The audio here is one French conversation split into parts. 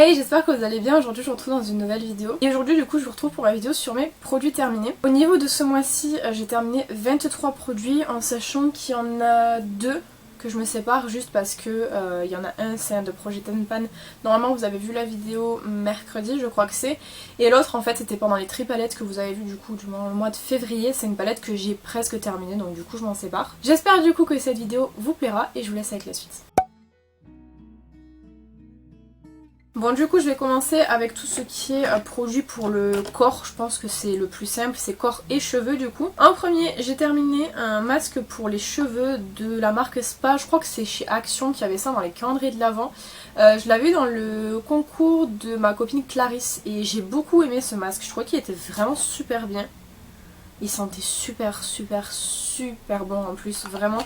Hey, j'espère que vous allez bien. Aujourd'hui je vous retrouve dans une nouvelle vidéo. Et aujourd'hui du coup je vous retrouve pour ma vidéo sur mes produits terminés. Au niveau de ce mois-ci, j'ai terminé 23 produits en sachant qu'il y en a 2 que je me sépare juste parce que il y en a un, c'est un de Projet Tenpan. Normalement vous avez vu la vidéo mercredi je crois que c'est. Et l'autre en fait c'était pendant les tri-palettes que vous avez vu du coup du mois de février. C'est une palette que j'ai presque terminée donc du coup je m'en sépare. J'espère du coup que cette vidéo vous plaira et je vous laisse avec la suite. Bon du coup je vais commencer avec tout ce qui est produit pour le corps, je pense que c'est le plus simple, c'est corps et cheveux du coup. En premier j'ai terminé un masque pour les cheveux de la marque Spa, je crois que c'est chez Action qui avait ça dans les calendriers de l'Avent. Je l'avais eu dans le concours de ma copine Clarisse et j'ai beaucoup aimé ce masque, je trouvais qu'il était vraiment super bien. Il sentait super bon en plus, vraiment.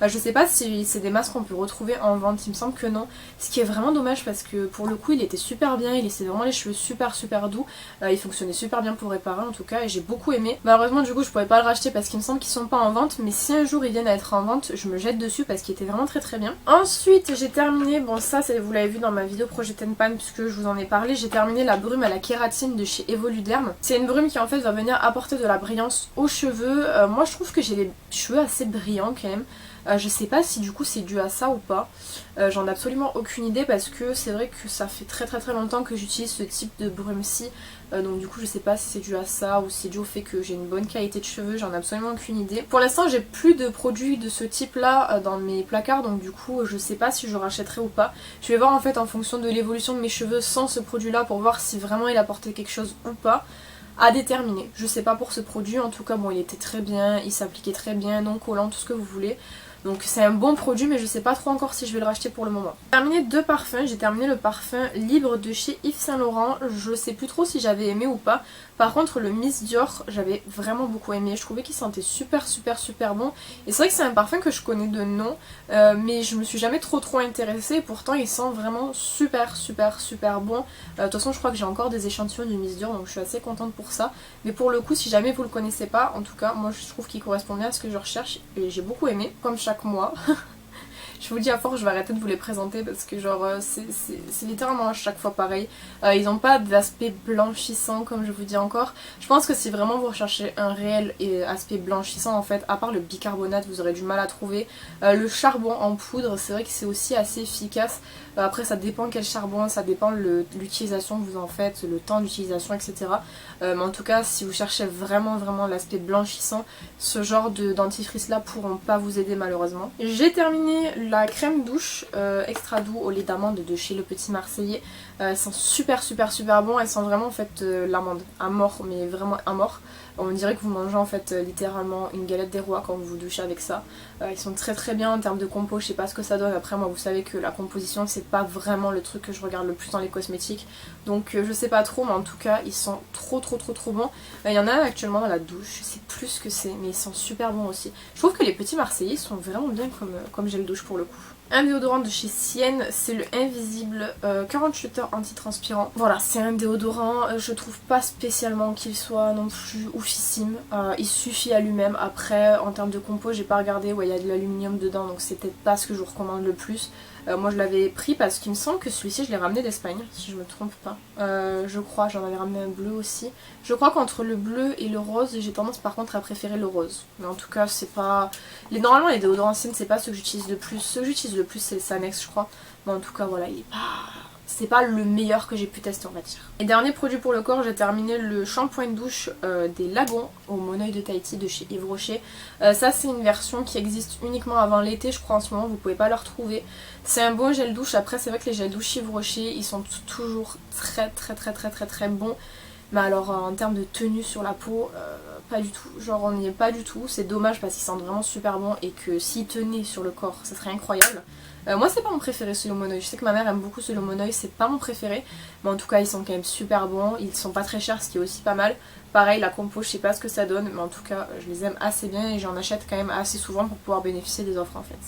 Je sais pas si c'est des masques qu'on peut retrouver en vente, il me semble que non. Ce qui est vraiment dommage parce que pour le coup il était super bien, il laissait vraiment les cheveux super doux. Il fonctionnait super bien pour réparer en tout cas et j'ai beaucoup aimé. Malheureusement du coup je pourrais pas le racheter parce qu'il me semble qu'ils sont pas en vente, mais si un jour ils viennent à être en vente, je me jette dessus parce qu'il était vraiment très bien. Ensuite j'ai terminé, bon ça vous l'avez vu dans ma vidéo Projet Tenpan puisque je vous en ai parlé, j'ai terminé la brume à la kératine de chez Evoluderm. C'est une brume qui en fait va venir apporter de la brillance aux cheveux. Moi je trouve que j'ai les cheveux assez brillants quand même. Je sais pas si du coup c'est dû à ça ou pas. J'en ai absolument aucune idée parce que c'est vrai que ça fait très longtemps que j'utilise ce type de brume-ci. Donc du coup je sais pas si c'est dû à ça ou si c'est dû au fait que j'ai une bonne qualité de cheveux, j'en ai absolument aucune idée. Pour l'instant j'ai plus de produits de ce type là dans mes placards, donc du coup je sais pas si je rachèterai ou pas. Je vais voir en fait en fonction de l'évolution de mes cheveux sans ce produit là pour voir si vraiment il apportait quelque chose ou pas. À déterminer. Je sais pas pour ce produit, en tout cas bon il était très bien, il s'appliquait très bien, non collant, tout ce que vous voulez. Donc c'est un bon produit mais je sais pas trop encore si je vais le racheter pour le moment. J'ai terminé 2 parfums, j'ai terminé le parfum Libre de chez Yves Saint Laurent, je sais plus trop si j'avais aimé ou pas. Par contre le Miss Dior j'avais vraiment beaucoup aimé, je trouvais qu'il sentait super bon. Et c'est vrai que c'est un parfum que je connais de nom mais je me suis jamais trop intéressée et pourtant il sent vraiment super bon. De toute façon je crois que j'ai encore des échantillons du Miss Dior donc je suis assez contente pour ça. Mais pour le coup si jamais vous le connaissez pas, en tout cas moi je trouve qu'il correspond bien à ce que je recherche et j'ai beaucoup aimé, comme chaque mois. Je vous dis à force je vais arrêter de vous les présenter parce que genre c'est littéralement à chaque fois pareil. Ils n'ont pas d'aspect blanchissant comme je vous dis encore. Je pense que si vraiment vous recherchez un réel aspect blanchissant en fait, à part le bicarbonate vous aurez du mal à trouver. Le charbon en poudre c'est vrai que c'est aussi assez efficace. Après ça dépend quel charbon, ça dépend de l'utilisation que vous en faites, le temps d'utilisation etc. Mais en tout cas si vous cherchez vraiment l'aspect blanchissant, ce genre de dentifrice là pourront pas vous aider malheureusement. J'ai terminé la crème douche extra doux au lait d'amande de chez Le Petit Marseillais. Elle sent super bon, elle sent vraiment en fait l'amande à mort, mais vraiment à mort. On dirait que vous mangez en fait littéralement une galette des rois quand vous vous douchez avec ça. Ils sont très bien en termes de compo, je sais pas ce que ça donne. Après moi vous savez que la composition c'est pas vraiment le truc que je regarde le plus dans les cosmétiques. Donc je sais pas trop mais en tout cas ils sont trop bons. Il y en a un actuellement dans la douche, je sais plus ce que c'est mais ils sont super bons aussi. Je trouve que les Petits Marseillais sont vraiment bien comme gel douche pour le coup. Un déodorant de chez Sienne, c'est le Invisible 48 heures antitranspirant. Voilà, c'est un déodorant, je trouve pas spécialement qu'il soit non plus oufissime. Il suffit à lui-même. Après, en termes de compo, j'ai pas regardé, ouais, il y a de l'aluminium dedans, donc c'est peut-être pas ce que je vous recommande le plus. Moi je l'avais pris parce qu'il me semble que celui-ci je l'ai ramené d'Espagne, si je me trompe pas. Je crois, j'en avais ramené un bleu aussi. Je crois qu'entre le bleu et le rose, j'ai tendance par contre à préférer le rose. Mais en tout cas c'est pas... Normalement les déodorants Sienne c'est pas ceux que j'utilise le plus. Ceux que j'utilise le plus c'est le Sanex je crois. Mais en tout cas voilà, il est pas... C'est pas le meilleur que j'ai pu tester on va dire. Et dernier produit pour le corps, j'ai terminé le shampoing de douche des Lagons au Monoeil de Tahiti de chez Yves Rocher. Ça c'est une version qui existe uniquement avant l'été je crois en ce moment, vous pouvez pas le retrouver. C'est un bon gel douche, après c'est vrai que les gels douche Yves Rocher ils sont toujours très bons. Mais alors en termes de tenue sur la peau, pas du tout. Genre on n'y est pas du tout. C'est dommage parce qu'ils sentent vraiment super bon et que s'ils tenaient sur le corps, ça serait incroyable. Moi c'est pas mon préféré celui au Monoeil. Je sais que ma mère aime beaucoup celui au Monoeil, c'est pas mon préféré. Mais en tout cas ils sont quand même super bons. Ils sont pas très chers, ce qui est aussi pas mal. Pareil la compo, je sais pas ce que ça donne. Mais en tout cas je les aime assez bien et j'en achète quand même assez souvent pour pouvoir bénéficier des offres en fait.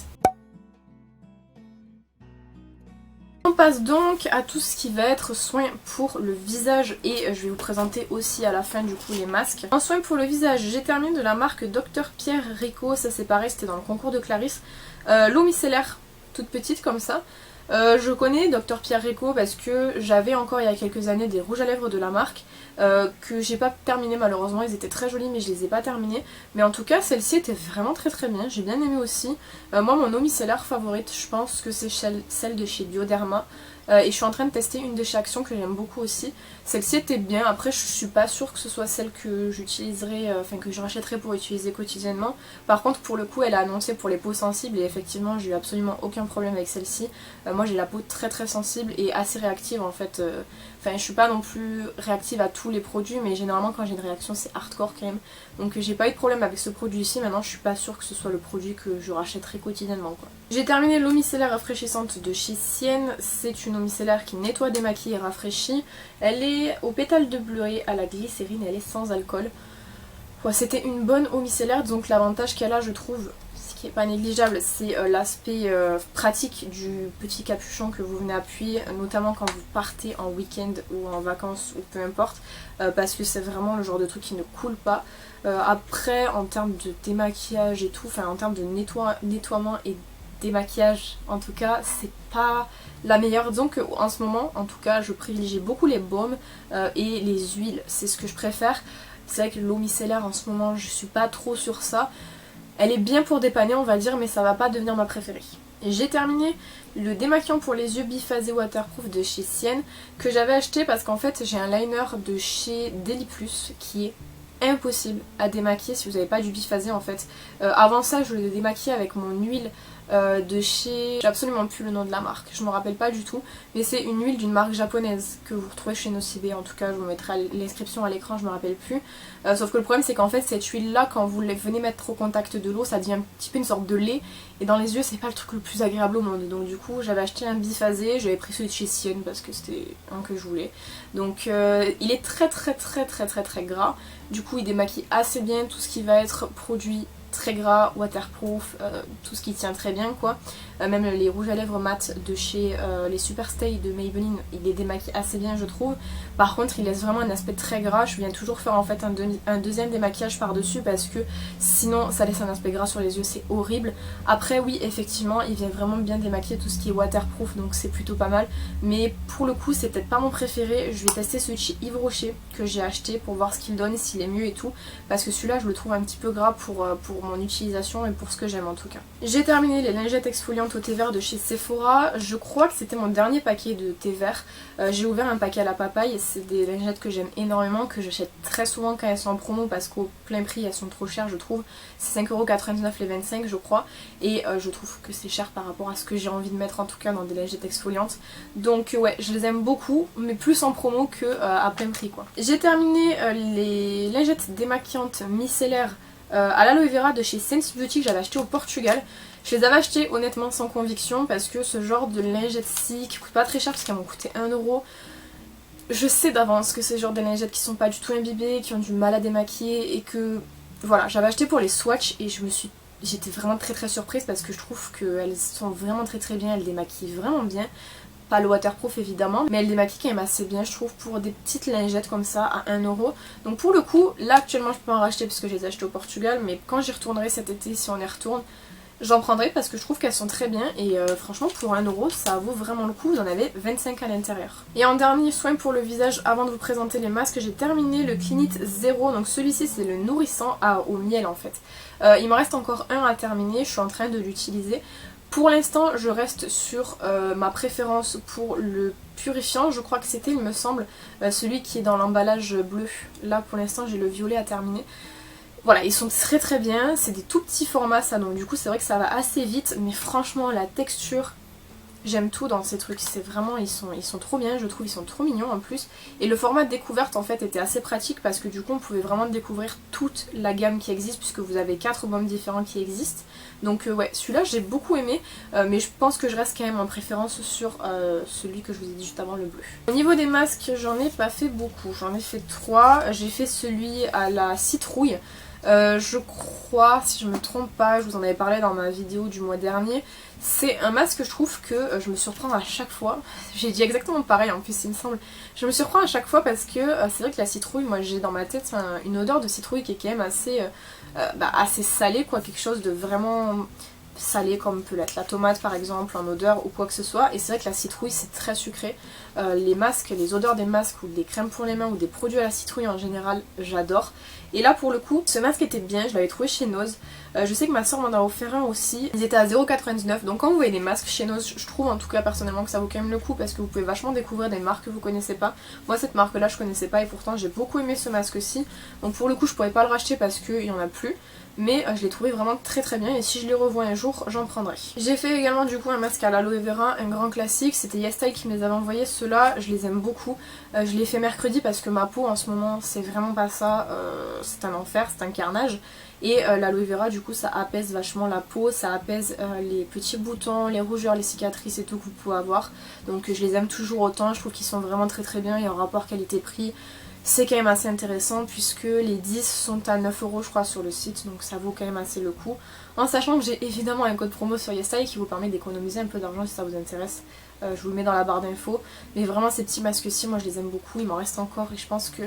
On passe donc à tout ce qui va être soin pour le visage et je vais vous présenter aussi à la fin du coup les masques. En soin pour le visage, j'ai terminé de la marque Dr Pierre Rico, ça c'est pareil, c'était dans le concours de Clarisse. L'eau micellaire, toute petite comme ça. Je connais Dr Pierre Rico parce que j'avais encore il y a quelques années des rouges à lèvres de la marque que j'ai pas terminé malheureusement, ils étaient très jolis mais je les ai pas terminés. Mais en tout cas celle-ci était vraiment très bien, j'ai bien aimé aussi. Moi mon eau micellaire favorite je pense que c'est celle de chez Bioderma. Et je suis en train de tester une de chez Action que j'aime beaucoup aussi. Celle-ci était bien, après je suis pas sûre que ce soit celle que j'utiliserai, enfin que je rachèterai pour utiliser quotidiennement. Par contre pour le coup elle a annoncé pour les peaux sensibles et effectivement j'ai eu absolument aucun problème avec celle-ci. Moi j'ai la peau très sensible et assez réactive en fait. Enfin je suis pas non plus réactive à tous les produits mais généralement quand j'ai une réaction c'est hardcore quand même. Donc j'ai pas eu de problème avec ce produit-ci, maintenant je suis pas sûre que ce soit le produit que je rachèterai quotidiennement quoi. J'ai terminé l'eau micellaire rafraîchissante de chez Sienne, c'est une eau micellaire qui nettoie, démaquille et rafraîchit. Elle est au pétale de bleuet à la glycérine, elle est sans alcool. Ouais, c'était une bonne eau micellaire, donc l'avantage qu'elle a je trouve, ce qui est pas négligeable, c'est l'aspect pratique du petit capuchon que vous venez appuyer, notamment quand vous partez en week-end ou en vacances ou peu importe, parce que c'est vraiment le genre de truc qui ne coule pas. Après en termes de démaquillage et tout, enfin en termes de nettoiement et démaquillage en tout cas c'est pas la meilleure. Disons qu'en ce moment en tout cas je privilégie beaucoup les baumes et les huiles, c'est ce que je préfère. C'est vrai que l'eau micellaire en ce moment je suis pas trop sur ça. Elle est bien pour dépanner on va dire mais ça va pas devenir ma préférée. Et j'ai terminé le démaquillant pour les yeux biphasé waterproof de chez Sienne que j'avais acheté parce qu'en fait j'ai un liner de chez Deli Plus qui est impossible à démaquiller si vous n'avez pas du biphasé en fait. Avant ça je le démaquillais avec mon huile de chez... J'ai absolument plus le nom de la marque, je me rappelle pas du tout, mais c'est une huile d'une marque japonaise que vous retrouvez chez Nocibé, en tout cas je vous mettrai l'inscription à l'écran, je me rappelle plus. Sauf que le problème c'est qu'en fait cette huile là quand vous venez mettre au contact de l'eau ça devient un petit peu une sorte de lait et dans les yeux c'est pas le truc le plus agréable au monde. Donc du coup j'avais acheté un biphasé, j'avais pris celui de chez Sienne parce que c'était un que je voulais. Donc il est très gras, du coup il démaquille assez bien tout ce qui va être produit très gras, waterproof, tout ce qui tient très bien quoi. Même les rouges à lèvres mat de chez les Superstay de Maybelline, il les démaquille assez bien je trouve. Par contre il laisse vraiment un aspect très gras, je viens toujours faire en fait un deuxième démaquillage par dessus parce que sinon ça laisse un aspect gras sur les yeux, c'est horrible. Après oui effectivement il vient vraiment bien démaquiller tout ce qui est waterproof donc c'est plutôt pas mal. Mais pour le coup c'est peut-être pas mon préféré, je vais tester celui de chez Yves Rocher que j'ai acheté pour voir ce qu'il donne, s'il est mieux et tout. Parce que celui-là je le trouve un petit peu gras pour mon utilisation et pour ce que j'aime en tout cas. J'ai terminé les lingettes exfoliantes au thé vert de chez Sephora. Je crois que c'était mon dernier paquet de thé vert. J'ai ouvert un paquet à la papaye et c'est des lingettes que j'aime énormément, que j'achète très souvent quand elles sont en promo parce qu'au plein prix elles sont trop chères je trouve. C'est 5,99€ les 25 je crois et je trouve que c'est cher par rapport à ce que j'ai envie de mettre en tout cas dans des lingettes exfoliantes. Donc ouais je les aime beaucoup mais plus en promo que à plein prix quoi. J'ai terminé les lingettes démaquillantes micellaires à l'aloe vera de chez Sense Beauty que j'avais acheté au Portugal. Je les avais achetés honnêtement sans conviction parce que ce genre de lingettes-ci qui coûtent pas très cher parce qu'elles m'ont coûté 1€, je sais d'avance que c'est le genre de lingettes qui sont pas du tout imbibées, qui ont du mal à démaquiller et que voilà, j'avais acheté pour les swatchs et j'étais vraiment très surprise parce que je trouve qu'elles sont vraiment très bien, elles démaquillent vraiment bien. Pas le waterproof évidemment, mais elle démaquille quand même assez bien je trouve pour des petites lingettes comme ça à 1€. Donc pour le coup, là actuellement je peux en racheter parce que je les ai achetées au Portugal, mais quand j'y retournerai cet été, si on y retourne, j'en prendrai parce que je trouve qu'elles sont très bien et franchement pour 1€ ça vaut vraiment le coup, vous en avez 25 à l'intérieur. Et en dernier soin pour le visage avant de vous présenter les masques, j'ai terminé le Clinique Zero, donc celui-ci c'est le nourrissant au miel en fait. Il me reste encore un à terminer, je suis en train de l'utiliser. Pour l'instant je reste sur ma préférence pour le purifiant, je crois que c'était il me semble celui qui est dans l'emballage bleu. Là pour l'instant j'ai le violet à terminer. Voilà, ils sont très bien, c'est des tout petits formats ça donc du coup c'est vrai que ça va assez vite mais franchement la texture, j'aime tout dans ces trucs, c'est vraiment, ils sont trop bien je trouve, ils sont trop mignons en plus. Et le format de découverte en fait était assez pratique parce que du coup on pouvait vraiment découvrir toute la gamme qui existe puisque vous avez 4 baumes différents qui existent. Donc ouais, celui-là j'ai beaucoup aimé mais je pense que je reste quand même en préférence sur celui que je vous ai dit juste avant, le bleu. Au niveau des masques j'en ai pas fait beaucoup, j'en ai fait 3, j'ai fait celui à la citrouille. Je crois, si je me trompe pas, je vous en avais parlé dans ma vidéo du mois dernier. C'est un masque que je trouve que je me surprends à chaque fois. J'ai dit exactement pareil en plus il me semble. Je me surprends à chaque fois parce que c'est vrai que la citrouille, moi j'ai dans ma tête une odeur de citrouille qui est quand même assez salée quoi, quelque chose de vraiment... salée comme peut l'être la tomate par exemple en odeur ou quoi que ce soit, et c'est vrai que la citrouille c'est très sucré. Les masques, les odeurs des masques ou des crèmes pour les mains ou des produits à la citrouille en général j'adore. Et là pour le coup ce masque était bien, je l'avais trouvé chez Nose. Je sais que ma soeur m'en a offert un aussi, ils étaient à 0,99, donc quand vous voyez des masques chez Nose, je trouve en tout cas personnellement que ça vaut quand même le coup parce que vous pouvez vachement découvrir des marques que vous connaissez pas. Moi cette marque là je connaissais pas et pourtant j'ai beaucoup aimé ce masque-ci, donc pour le coup je pourrais pas le racheter parce qu'il y en a plus. Mais je l'ai trouvé vraiment très très bien et si je les revois un jour j'en prendrai. J'ai fait également du coup un masque à l'aloe vera, un grand classique, c'était YesStyle qui me les avait envoyés, ceux-là je les aime beaucoup. Je l'ai fait mercredi parce que ma peau en ce moment c'est vraiment pas ça, c'est un enfer, c'est un carnage. Et l'aloe vera du coup ça apaise vachement la peau, ça apaise les petits boutons, les rougeurs, les cicatrices et tout que vous pouvez avoir. Donc je les aime toujours autant, je trouve qu'ils sont vraiment très très bien et en rapport qualité-prix c'est quand même assez intéressant puisque les 10 sont à 9 € je crois sur le site, donc ça vaut quand même assez le coup. En sachant que j'ai évidemment un code promo sur YesStyle qui vous permet d'économiser un peu d'argent si ça vous intéresse. Je vous le mets dans la barre d'infos. Mais vraiment ces petits masques-ci moi je les aime beaucoup, il m'en reste encore et je pense que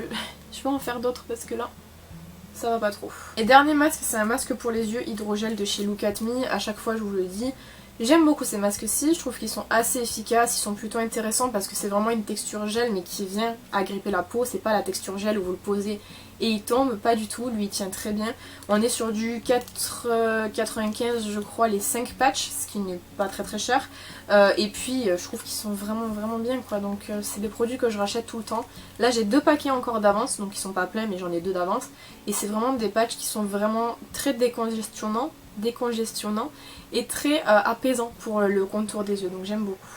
je vais en faire d'autres parce que là ça va pas trop. Et dernier masque, c'est un masque pour les yeux hydrogel de chez Look at Me, à chaque fois je vous le dis. J'aime beaucoup ces masques-ci, je trouve qu'ils sont assez efficaces, ils sont plutôt intéressants parce que c'est vraiment une texture gel mais qui vient agripper la peau, c'est pas la texture gel où vous le posez et il tombe, pas du tout, lui il tient très bien. On est sur du 4,95 je crois les 5 patchs, ce qui n'est pas très très cher. Et puis je trouve qu'ils sont vraiment bien quoi, donc c'est des produits que je rachète tout le temps. Là j'ai 2 paquets encore d'avance, donc ils sont pas pleins mais j'en ai 2 d'avance. Et c'est vraiment des patchs qui sont vraiment très décongestionnants et très apaisant pour le contour des yeux, donc j'aime beaucoup.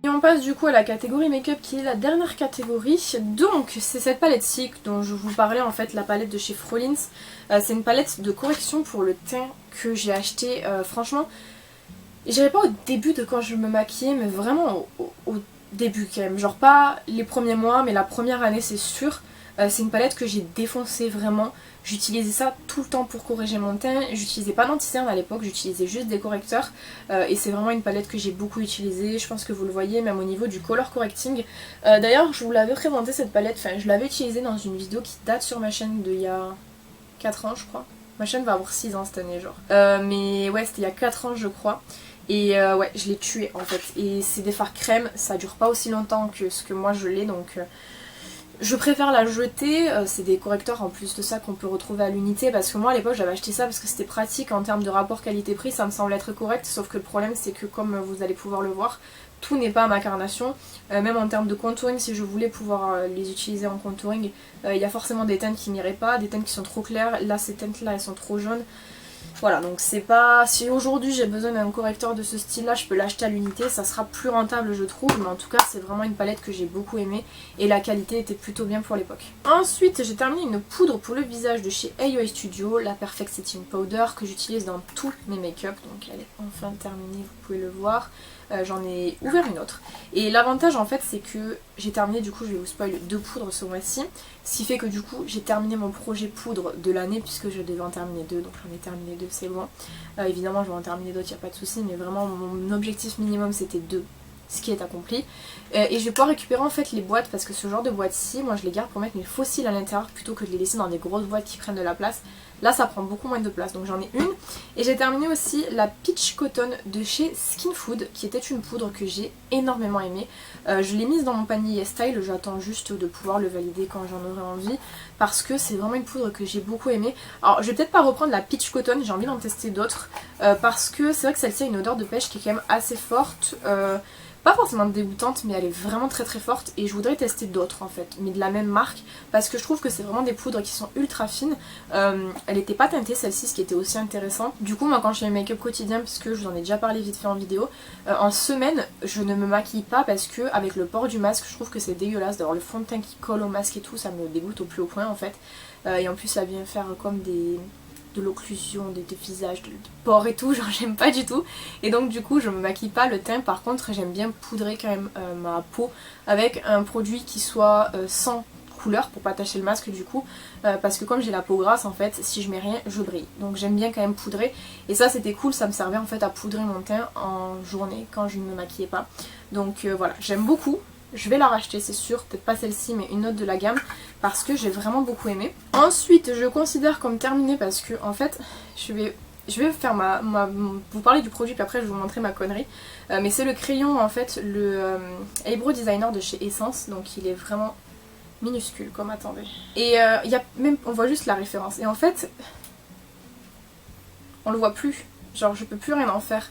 Et on passe du coup à la catégorie make-up qui est la dernière catégorie. Donc c'est cette palette-ci dont je vous parlais en fait, la palette de chez Frolins. C'est une palette de correction pour le teint que j'ai acheté franchement, je dirais pas au début de quand je me maquillais mais vraiment au début quand même. Genre pas les premiers mois mais la première année c'est sûr. C'est une palette que j'ai défoncée vraiment. J'utilisais ça tout le temps pour corriger mon teint. J'utilisais pas d'anti-cerne à l'époque, j'utilisais juste des correcteurs. Et c'est vraiment une palette que j'ai beaucoup utilisée. Je pense que vous le voyez même au niveau du color correcting. D'ailleurs je vous l'avais présenté cette palette, enfin je l'avais utilisée dans une vidéo qui date sur ma chaîne d'il y a 4 ans je crois. Ma chaîne va avoir 6 ans cette année genre. Mais ouais c'était il y a 4 ans je crois. Et ouais je l'ai tuée en fait. Et c'est des fards crème, ça dure pas aussi longtemps que ce que moi je l'ai donc... Je préfère la jeter, c'est des correcteurs en plus de ça qu'on peut retrouver à l'unité parce que moi à l'époque j'avais acheté ça parce que c'était pratique en termes de rapport qualité-prix, ça me semble être correct, sauf que le problème c'est que comme vous allez pouvoir le voir, tout n'est pas à ma carnation, même en termes de contouring, si je voulais pouvoir les utiliser en contouring, il y a forcément des teintes qui n'iraient pas, des teintes qui sont trop claires, là ces teintes là elles sont trop jaunes. Voilà, donc c'est pas... Si aujourd'hui j'ai besoin d'un correcteur de ce style là, je peux l'acheter à l'unité, ça sera plus rentable je trouve, mais en tout cas c'est vraiment une palette que j'ai beaucoup aimée et la qualité était plutôt bien pour l'époque. Ensuite j'ai terminé une poudre pour le visage de chez AOA Studio, la Perfect Setting Powder que j'utilise dans tous mes make-up, donc elle est enfin terminée, vous pouvez le voir. J'en ai ouvert une autre et l'avantage en fait c'est que j'ai terminé, du coup je vais vous spoil 2 poudres ce mois-ci, ce qui fait que du coup j'ai terminé mon projet poudre de l'année puisque je devais en terminer 2, donc j'en ai terminé 2, c'est bon. Évidemment je vais en terminer d'autres, il n'y a pas de souci, mais vraiment mon objectif minimum c'était 2, ce qui est accompli. Et je vais pouvoir récupérer en fait les boîtes parce que ce genre de boîtes-ci, moi je les garde pour mettre mes fossiles à l'intérieur plutôt que de les laisser dans des grosses boîtes qui prennent de la place. Là ça prend beaucoup moins de place, donc j'en ai une. Et j'ai terminé aussi la Peach Cotton de chez Skin Food qui était une poudre que j'ai énormément aimée. Je l'ai mise dans mon panier YesStyle, j'attends juste de pouvoir le valider quand j'en aurai envie parce que c'est vraiment une poudre que j'ai beaucoup aimée. Alors je vais peut-être pas reprendre la Peach Cotton, j'ai envie d'en tester d'autres parce que c'est vrai que celle-ci a une odeur de pêche qui est quand même assez forte. Pas forcément dégoûtante mais elle est vraiment très très forte et je voudrais tester d'autres en fait, mais de la même marque parce que je trouve que c'est vraiment des poudres qui sont ultra fines. Elle n'était pas teintée celle-ci, ce qui était aussi intéressant. Du coup moi quand je fais mes make-up quotidien, puisque je vous en ai déjà parlé vite fait en vidéo, en semaine je ne me maquille pas parce que avec le port du masque je trouve que c'est dégueulasse d'avoir le fond de teint qui colle au masque et tout, ça me dégoûte au plus haut point en fait. Et en plus ça vient faire comme de l'occlusion, des visages, de pores et tout, genre j'aime pas du tout. Et donc du coup je me maquille pas le teint, par contre j'aime bien poudrer quand même ma peau avec un produit qui soit sans couleur pour pas tacher le masque du coup, parce que comme j'ai la peau grasse en fait, si je mets rien je brille, donc j'aime bien quand même poudrer. Et ça c'était cool, ça me servait en fait à poudrer mon teint en journée quand je ne me maquillais pas. Donc voilà, j'aime beaucoup. je vais la racheter c'est sûr, peut-être pas celle-ci mais une autre de la gamme parce que j'ai vraiment beaucoup aimé. Ensuite je considère comme terminé parce que en fait je vais faire vous parler du produit puis après je vais vous montrer ma connerie. Mais c'est le crayon en fait, le Eyebrow Designer de chez Essence, donc il est vraiment minuscule comme attendez. Et il y a même, on voit juste la référence et en fait on le voit plus, genre je peux plus rien en faire.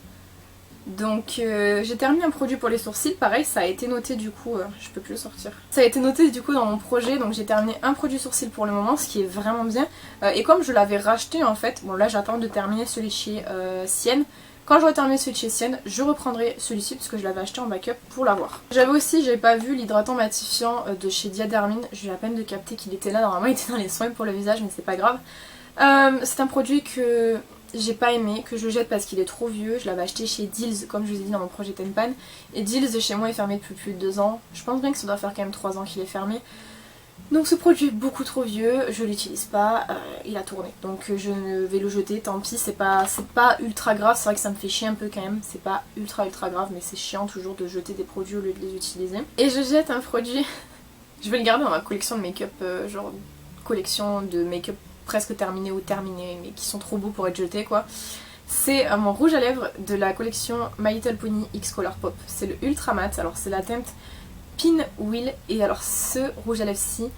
Donc j'ai terminé un produit pour les sourcils, pareil ça a été noté du coup, je peux plus le sortir. Ça a été noté du coup dans mon projet, donc j'ai terminé un produit sourcil pour le moment, ce qui est vraiment bien. Et comme je l'avais racheté en fait, bon là j'attends de terminer celui chez Sienne. Quand j'aurai terminé celui de chez Sienne, je reprendrai celui-ci parce que je l'avais acheté en backup pour l'avoir. J'avais pas vu l'hydratant matifiant de chez Diadermine, j'ai eu la peine de capter qu'il était là, normalement il était dans les soins pour le visage mais c'est pas grave. C'est un produit que j'ai pas aimé, que je jette parce qu'il est trop vieux. Je l'avais acheté chez Deals comme je vous ai dit dans mon projet Tenpan. Et Deals chez moi est fermé depuis plus de 2 ans. Je pense bien que ça doit faire quand même 3 ans qu'il est fermé. Donc ce produit est beaucoup trop vieux, je l'utilise pas, il a tourné. Donc je vais le jeter, tant pis, c'est pas ultra grave, c'est vrai que ça me fait chier un peu quand même. C'est pas ultra grave mais c'est chiant toujours de jeter des produits au lieu de les utiliser. Et je jette un produit, je vais le garder dans ma collection de make-up, genre collection de make-up presque terminés ou terminés mais qui sont trop beaux pour être jetés quoi. C'est mon rouge à lèvres de la collection My Little Pony X Color Pop. C'est le Ultra Matte, alors c'est la teinte Pinwheel et alors ce rouge à lèvres-ci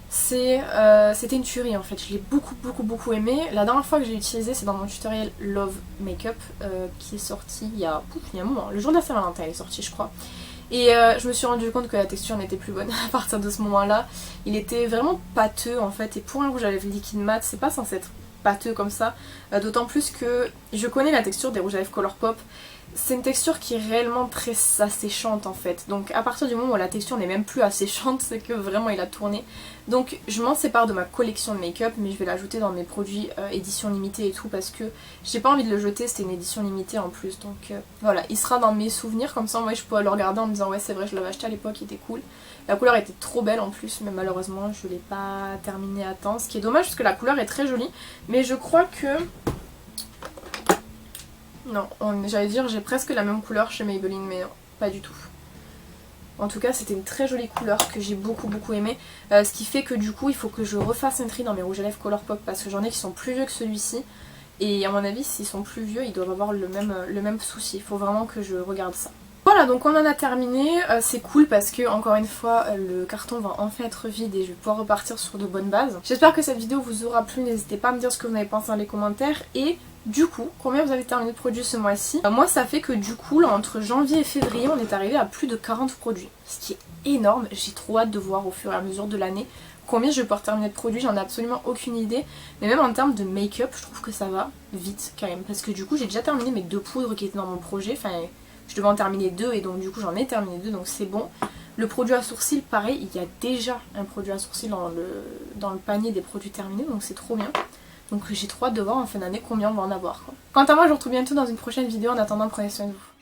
c'était une tuerie en fait, je l'ai beaucoup aimé. La dernière fois que j'ai utilisé c'est dans mon tutoriel Love Makeup qui est sorti il y a un moment, le jour de la Saint-Valentin il est sorti je crois. Et je me suis rendu compte que la texture n'était plus bonne à partir de ce moment là. Il était vraiment pâteux en fait et pour un rouge à lèvres liquide mat c'est pas censé être pâteux comme ça. D'autant plus que je connais la texture des rouges à lèvres Color Pop. C'est une texture qui est réellement très asséchante en fait. Donc à partir du moment où la texture n'est même plus asséchante, c'est que vraiment il a tourné. Donc je m'en sépare de ma collection de make-up, mais je vais l'ajouter dans mes produits édition limitée et tout parce que j'ai pas envie de le jeter, c'était une édition limitée en plus. Donc voilà, il sera dans mes souvenirs, comme ça moi je pourrais le regarder en me disant ouais c'est vrai je l'avais acheté à l'époque, il était cool. La couleur était trop belle en plus, mais malheureusement je l'ai pas terminé à temps. Ce qui est dommage parce que la couleur est très jolie, mais je crois que... Non, j'allais dire j'ai presque la même couleur chez Maybelline mais non, pas du tout. En tout cas c'était une très jolie couleur que j'ai beaucoup aimé. Ce qui fait que du coup il faut que je refasse un tri dans mes rouges à lèvres Color Pop parce que j'en ai qui sont plus vieux que celui-ci. Et à mon avis s'ils sont plus vieux ils doivent avoir le même souci. Il faut vraiment que je regarde ça. Voilà donc on en a terminé, c'est cool parce que encore une fois le carton va enfin être vide et je vais pouvoir repartir sur de bonnes bases. J'espère que cette vidéo vous aura plu, n'hésitez pas à me dire ce que vous en avez pensé dans les commentaires et du coup combien vous avez terminé de produits ce mois-ci. Moi ça fait que du coup là entre janvier et février on est arrivé à plus de 40 produits, ce qui est énorme. J'ai trop hâte de voir au fur et à mesure de l'année combien je vais pouvoir terminer de produits, j'en ai absolument aucune idée. Mais même en termes de make-up je trouve que ça va vite quand même parce que du coup j'ai déjà terminé mes 2 poudres qui étaient dans mon projet, enfin... Je devais en terminer 2 et donc du coup j'en ai terminé 2 donc c'est bon. Le produit à sourcils pareil, il y a déjà un produit à sourcils dans le panier des produits terminés donc c'est trop bien. Donc j'ai trop hâte de voir en fin d'année combien on va en avoir quoi. Quant à moi je vous retrouve bientôt dans une prochaine vidéo, en attendant prenez soin de vous.